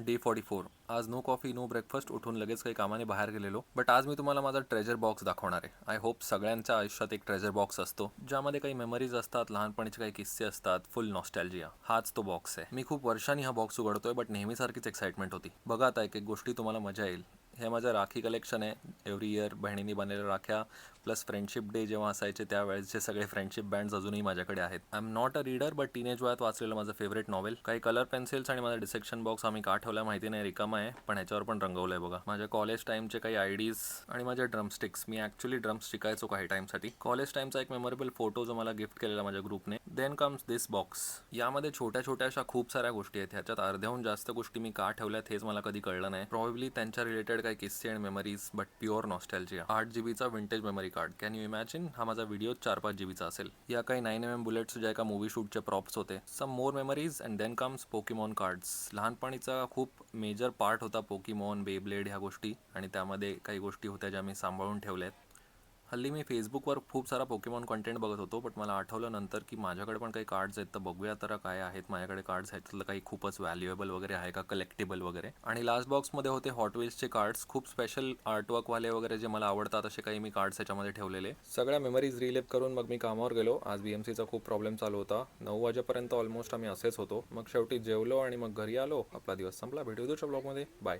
D44. आज no coffee no breakfast, उठून लगेच काही कामाने बाहेर गेलेलो. बट आज मी तुम्हाला माझा ट्रेजर बॉक्स दाखवणार आहे. आय होप सगळ्यांच्या आयुष्यात एक ट्रेजर बॉक्स असतो ज्यामध्ये काही मेमरीज असतात, लहानपणीचे काही किस्से असतात, फुल नॉस्टॅल्जिया. हाच तो बॉक्स आहे. मी खूप वर्षांनी हा बॉक्स उघडतोय, बट नेहमीसारखीच एक्साइटमेंट होती. बघा आता एक एक गोष्टी तुम्हाला मजा येईल. हे माझं राखी कलेक्शन आहे. एव्हरी इयर बहिणींनी बनलेल्या राख्या, प्लस फ्रेंडशिप डे जेव्हा असायचे त्यावेळेसचे सगळे फ्रेंडशिप बँड्स अजूनही माझ्याकडे आहेत. I am not a reader, but teenage वयात वाचलेलं माझं फेवरेट नॉवेल. काही कलर पेन्सिल्स आणि माझा डिसेक्शन बॉक्स आम्ही का ठेवला माहिती नाही, रिकामा आहे, पण ह्याच्यावर पण रंगवलंय बघा. माझ्या कॉलेज टाइमचे काही आयडीज आणि माझे ड्रमस्टिक्स. मी ॲक्च्युली ड्रम्स शिकायचो काही टाइमसाठी. कॉलेज टाइमचा एक मेमोरेबल फोटो जो मला गिफ्ट केलेला माझ्या ग्रुपने. देन कम्स दिस बॉक्स. यामध्ये छोट्या छोट्या अशा खूप साऱ्या गोष्टी आहेत. ह्याच्यात अर्ध्याहून जास्त गोष्टी मी का ठेवल्यात हेच मला कधी कळलं नाही. प्रॉब्ली त्यांच्या रिलेटेड काही किस्से आणि memories, but pure nostalgia. 8 GB vintage memory card. Can you imagine? हा माझा व्हिडिओ 4-5 GB असेल. या काही 9mm बुलेट्स ज्या एका मूवी शूटचे प्रॉप्स होते. Some more memories and then comes Pokemon cards. लहानपणीचा खूप मेजर पार्ट होता पोकेमॉन, बेब्लेड ह्या गोष्टी, आणि त्यामध्ये काही गोष्टी होत्या ज्या मी सांभाळून ठेवल्या आहेत. हल्ली मी फेसबुकवर खूप सारा पोकेमॉन कंटेंट बघत होतो, बट मला आठवलं नंतर की माझ्याकडे पण काही कार्ड्स आहेत, तर बघूया तर काय आहेत माझ्याकडे कार्ड्स. ह्याच्यातलं काही खूपच व्हॅल्युएबल वगैरे आहे का, कलेक्टेबल वगैरे. आणि लास्ट बॉक्समध्ये होते हॉट व्हील्सचे कार्ड्स, खूप स्पेशल आर्टवर्कवाले वगैरे जे मला आवडतात असे काही मी कार्ड्स ह्याच्यामध्ये ठेवलेले. सगळ्या मेमरीज रिलेव्ह करून मग मी कामावर गेलो. आज BMCचा खूप प्रॉब्लेम चालू होता. 9 वाजेपर्यंत ऑलमोस्ट आम्ही असेच होतो. मग शेवटी जेवलो आणि मग घरी आलो. आपला दिवस संपला. भेटू दुसऱ्या ब्लॉगमध्ये. बाय.